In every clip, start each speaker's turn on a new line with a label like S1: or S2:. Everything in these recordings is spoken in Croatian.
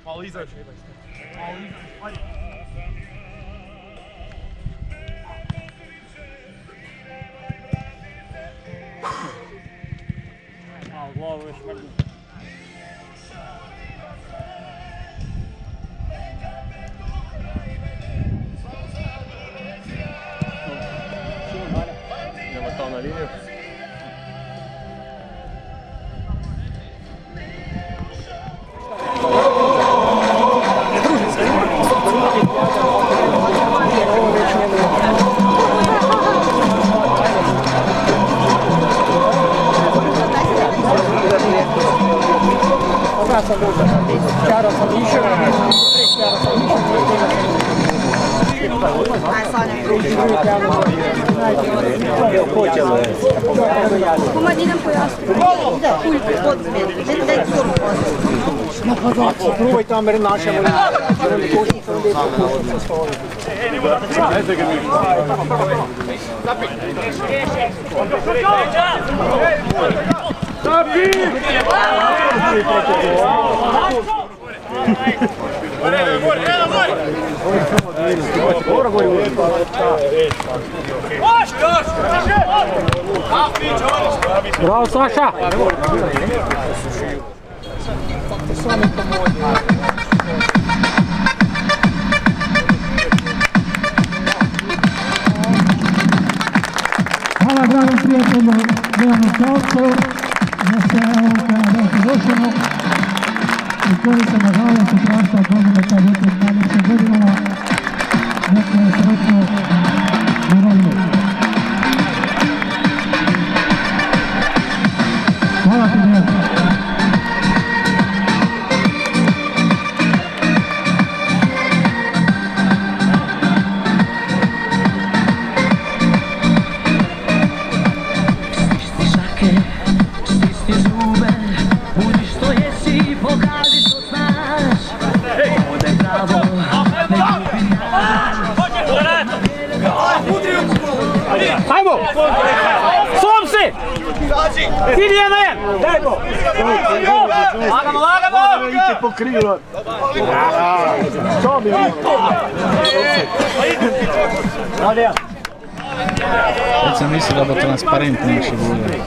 S1: Malo izaći. Ajde. Malo glavu još mrdu. Idemo to na liniju.
S2: Chiaro sam išao, chiaro sam
S3: Come idem po jasno. Da,
S2: probaj tamo jer našemo.
S4: Bravo Saša!
S5: Hvala dragom prijatelju Dejanu Čavcu, da se došemo i koji se nažalost uprašta od nogometa vjetra 20 godinama, neko je sretno mirovinu. Hvala ti Dejan.
S4: Ajmo! Somsi! Idi jedan! Dajmo! Lagano, lagano!
S2: Idite po krilo. Što bi vi?
S6: Već sam mislio da bo transparentnejši bude.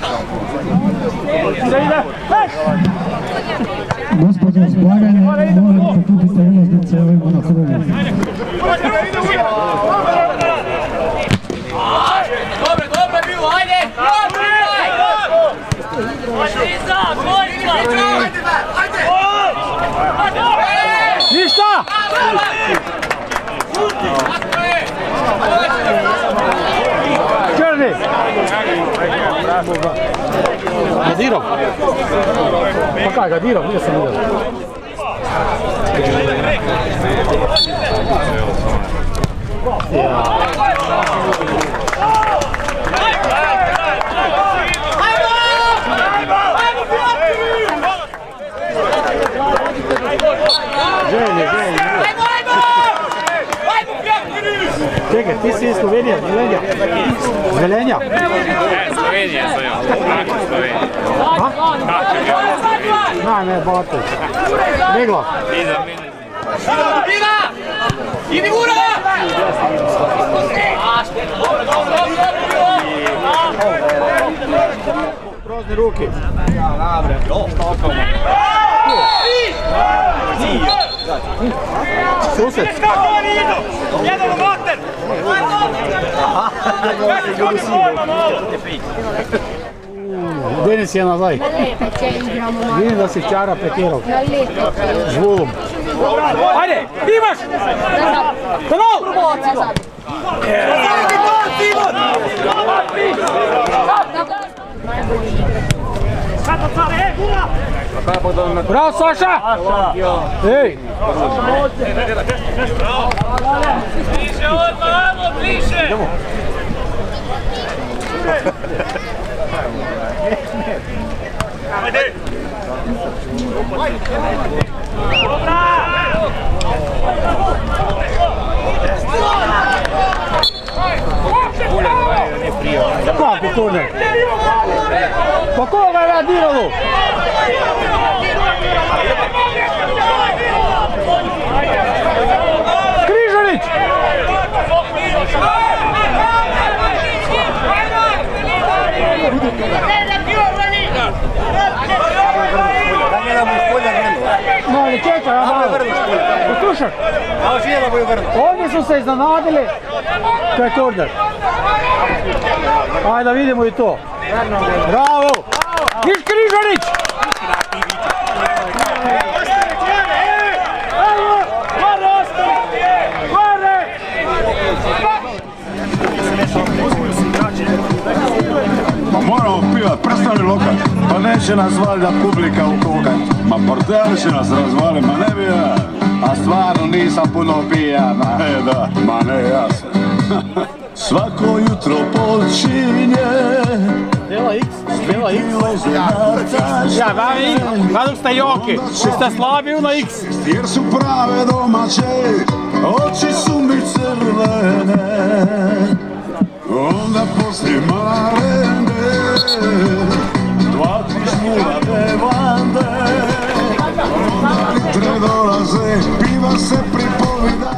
S5: Gospodo, zblaganje, molim pokupite ulaznice ovima na hodovima.
S1: Dobro je bilo, ajde!
S4: Ništa! Črni! Gadirov? Pa kaj, Gadirov? Nije sam vidio. Čekaj, ti si iz Slovenije, Velenja? Velenja?
S1: Slovenija sam ja, tako Slovenija.
S4: Ha? Ne, bate. Megla.
S1: Iza mene.
S2: Idi Vura!
S4: Prozni ruke. Sused.
S1: Jedan mater!
S4: Denis je nazaj. Vidim da si čara petirao. S volom. Ajde, imaš! Kanal! Bravo, Saša! Ej!
S1: Bliže odmah, bliže! Ajde!
S4: Kako to ne? Pa koga je radiralo? Križanić! No, ali čekaj, ja malo. Poslušaj. Ovdje su se iznenadili. To je korner. Ajde da vidimo i to. Bravo! Viš Križanić!
S7: Ma moramo pivat, prestani lokat, pa neće nas valjda publika u kokat. Ma porteli će nas razvali, ma ne bi ja, a stvarno nisam puno pijan. Da, ma ne ja sam. Svako jutro počinje.
S4: Dela X, dela X. Ja, vadom ste joki, ste slabi na X.
S7: Jer su prave domaće, oči su mi crvene. Onda poslije marende, 2-3 bevande. Onda litre dolaze, piva se pripovida.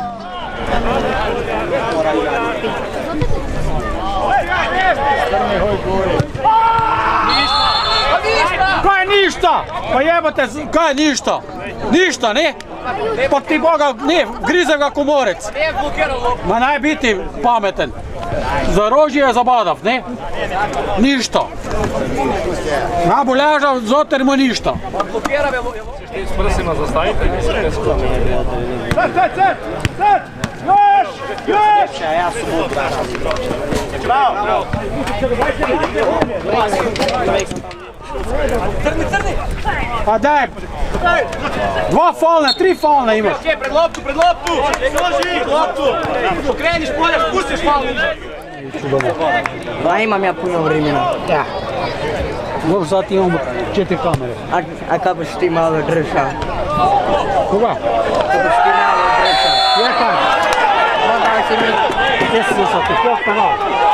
S4: Kaj ništa? Pa jebate, kaj ništa? Ništa, ne? Pa ti Boga, ne, grize ga komorec. Ma naj biti pametan. Za rožje je zabadav, ne? Ništa. Naboljaža, zoter mu ništa.
S1: S prsima zastavite.
S2: Još! Ja sam utra. Bravo! Crni!
S4: Pa daj, 2 falna, 3 falna imaš.
S2: Pred loptu! Pred loptu! Pokreniš polja, spustiš falnu.
S8: Pa imam ja puno vremena.
S4: Ja. Dobro, sad imamo 4 kamere.
S8: A kako si ti malo držao?
S4: Koga?
S8: Kako si ti malo držao?
S4: Jekaj.
S8: Mogao si mi...
S4: Gdje si sa ti pop kanal?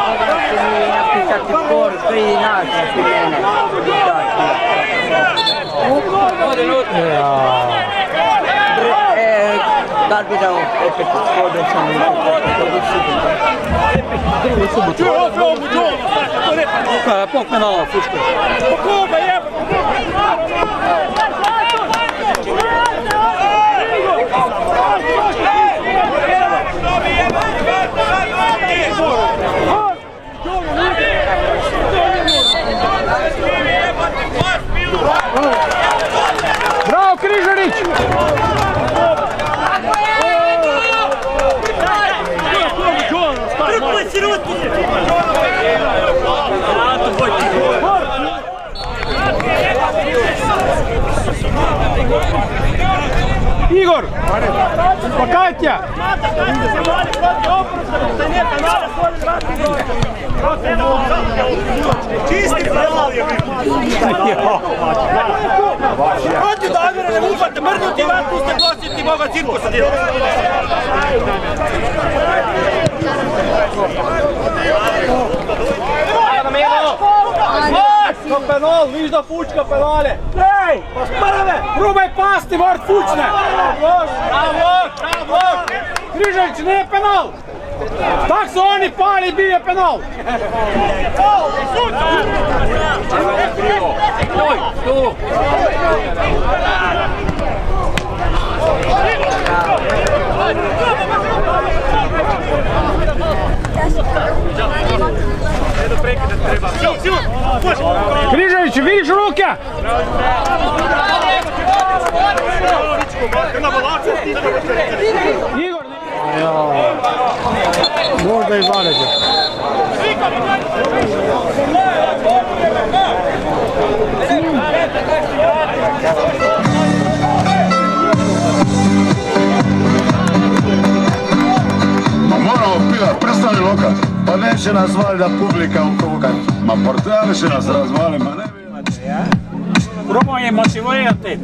S8: Mogao si mi napisati poruku i naći mene. Da li bi dao opet hodu sam i
S4: Pop kanala, fuško.
S2: Koga je?
S4: Bravo, Križanić! Igor! Pa kaj ti je?
S2: Čisti penal je bio. Protiv Damira ne možete mrnuti van, tu ste glasiti Boga cirkusa djela.
S4: To penal, viš da fučka penale! Ej! Pa sprave! Probaj pasti, vart fučne! Bravo! Križanić, nije penal! Tak su oni pali, bije penal! Tu! Križanić, vidiš ruke? Igor! Možda i Valeđe.
S7: Moramo pivat, prestani lokat, pa neće nas valjda publika ukukat. Ma portali će nas razvali, ma ne bi...
S4: Probaj motivirati.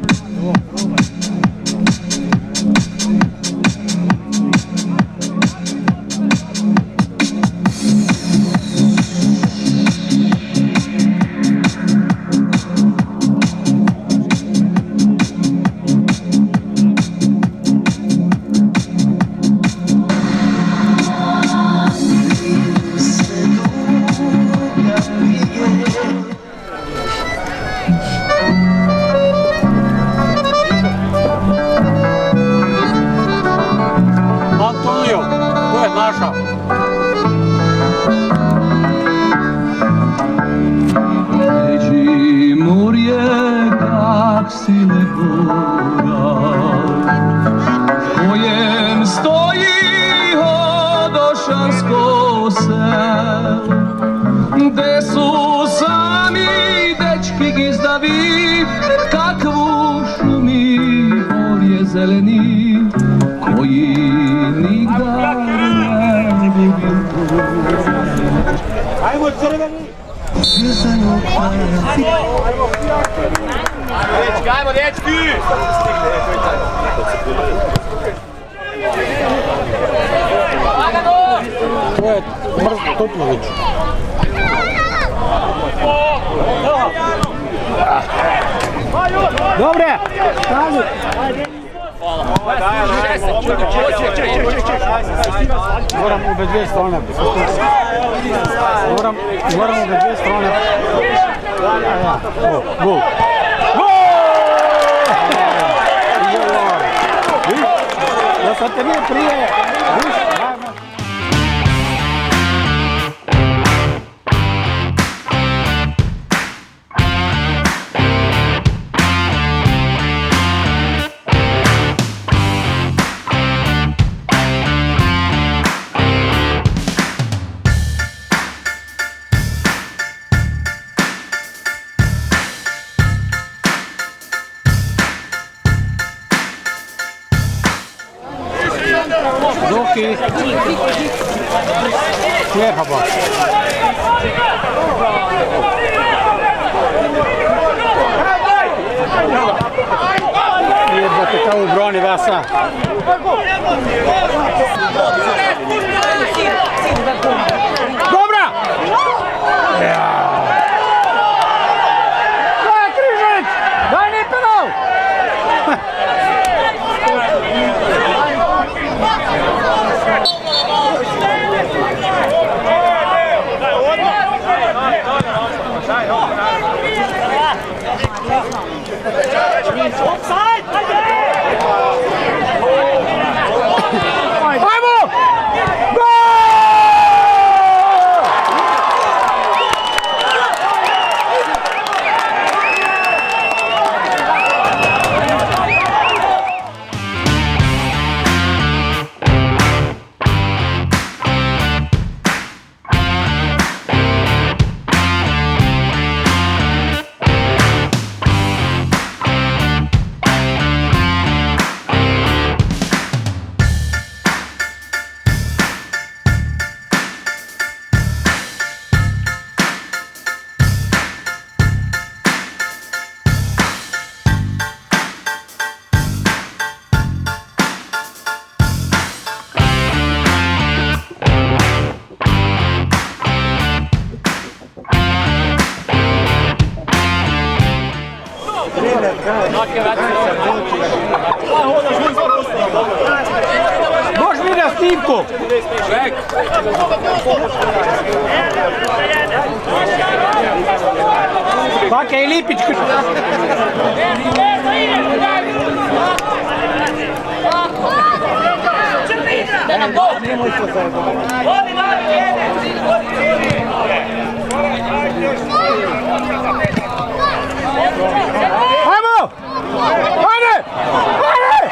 S4: Antonio, to je naša.
S9: Leži morje, kak si lepo, kojem stoji hodošansko sel, gde su sami dečki gizdavi, kakvu šumi morje zeleni, koji nigda ne budu.
S4: Ajmo crveni!
S2: Ajmo dečki!
S4: To je Toplović. Dobre! Stavi! Moram obe dvije strane. Moram obe dvije strane. Gol! Da sad te nije prije. Doki. Merhaba. Jebate kao u broni Vasa. Dobra! Daj Križanić! Daj nije penal! Ajmo! Gol! Možeš vidjeti snimku? Pake i Lipić. Ajmo! Ajde! Ajde!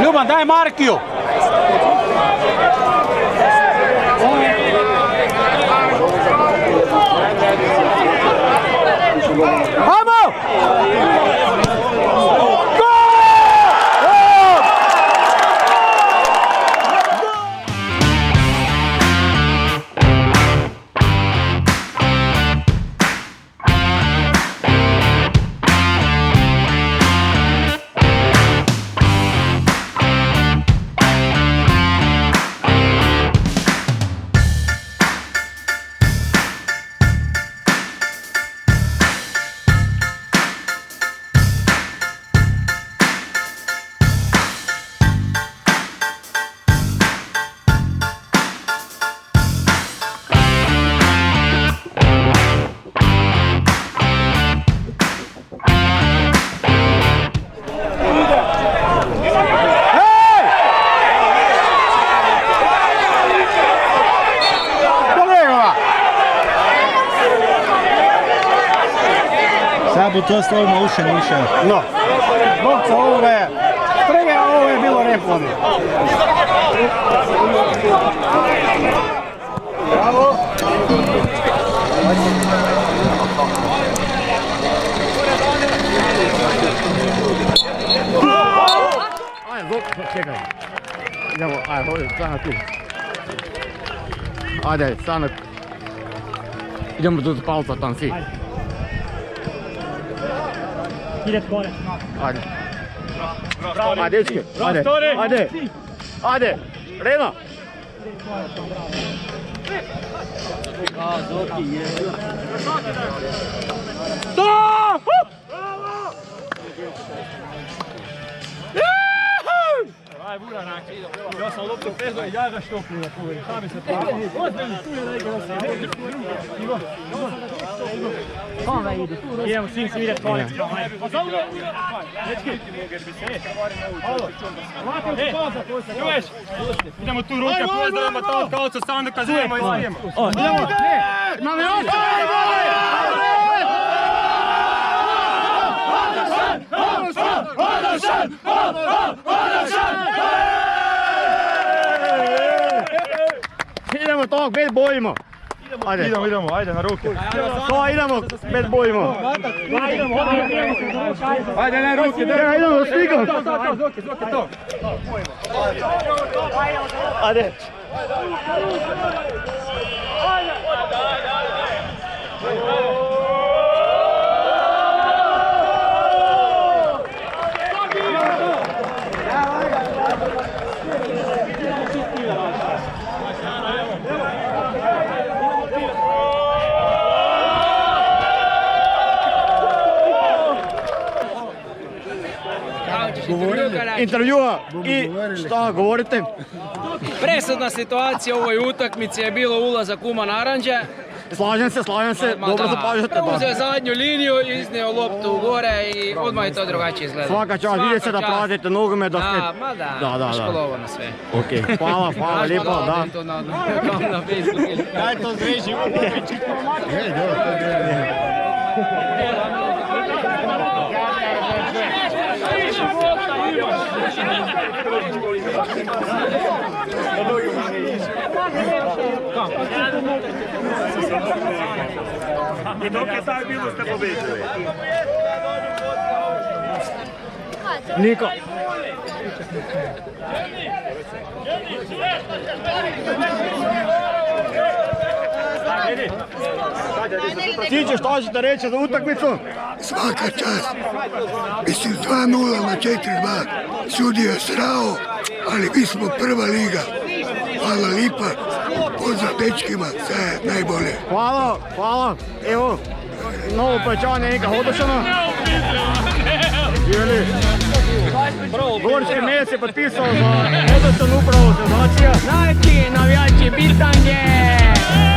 S4: Ljuban, daj Markiju! Ajmo!
S6: Sad bu to slow motion išao.
S4: No, novca ovoga sprega, a ovo je bilo replovno. Bravo!
S2: Ajde, čekaj. Idemo, ajde, ovdje, stana tu. Ajde, stana. Idemo do palca tam svi.
S5: Idete gore.
S2: Ajde. Ajde, dečki, ajde, ajde. Ajde, Rema.
S1: Aj, Buranak, ja sam loptu prezdo i ja ga štopio na poveri. Sami se pravi. Ozbiljno, tu je da igra se.
S5: Kome idu?
S1: Idemo svim se vidjeti konec. Pa samo da... Dečki. Halo. Čuješ? Idemo tu ruke, pozdravimo to od kolca sanduka, zujemo i svijemo. Idemo. Mame, ostaje!
S2: Idemo tog, bez bojimo. Ajde.
S1: Idemo, ajde na ruke.
S2: To idemo, bez bojimo. Ajde, ne ruke, idemo, stigam.
S1: Zoke to.
S2: Ajde. Intervjua i šta govorite?
S8: Presudna situacija u ovoj utakmici je bilo ulazak Uma Naranđe.
S1: Slažem se, dobro zapažate.
S8: Uzeo zadnju liniju, izneo loptu gore i odmah je to drugačije izgledalo.
S1: Svaka čast, vidite se da pratite nogomet, da ste...
S8: Ma da,
S1: Da.
S8: školovo na sve.
S1: Ok, hvala lijepo, da.
S8: To na Facebooku.
S1: Daj to zreži. I dok je tako bilo ste pobedili. Niko. Tiče, što ćete reći za utakmicu?
S10: Svaka čast. Mislim 2-0 na 4-2. Sudija je srao, ali mi smo prva liga. Hvala lipa. Pozdrav dečkima, sve najbolje.
S1: Hvala. Evo, novo povećanje Nika Hodošana. Gorski Mes je potpisao za Hodošan upravo senzacija.
S8: Znači, navijači, bitange!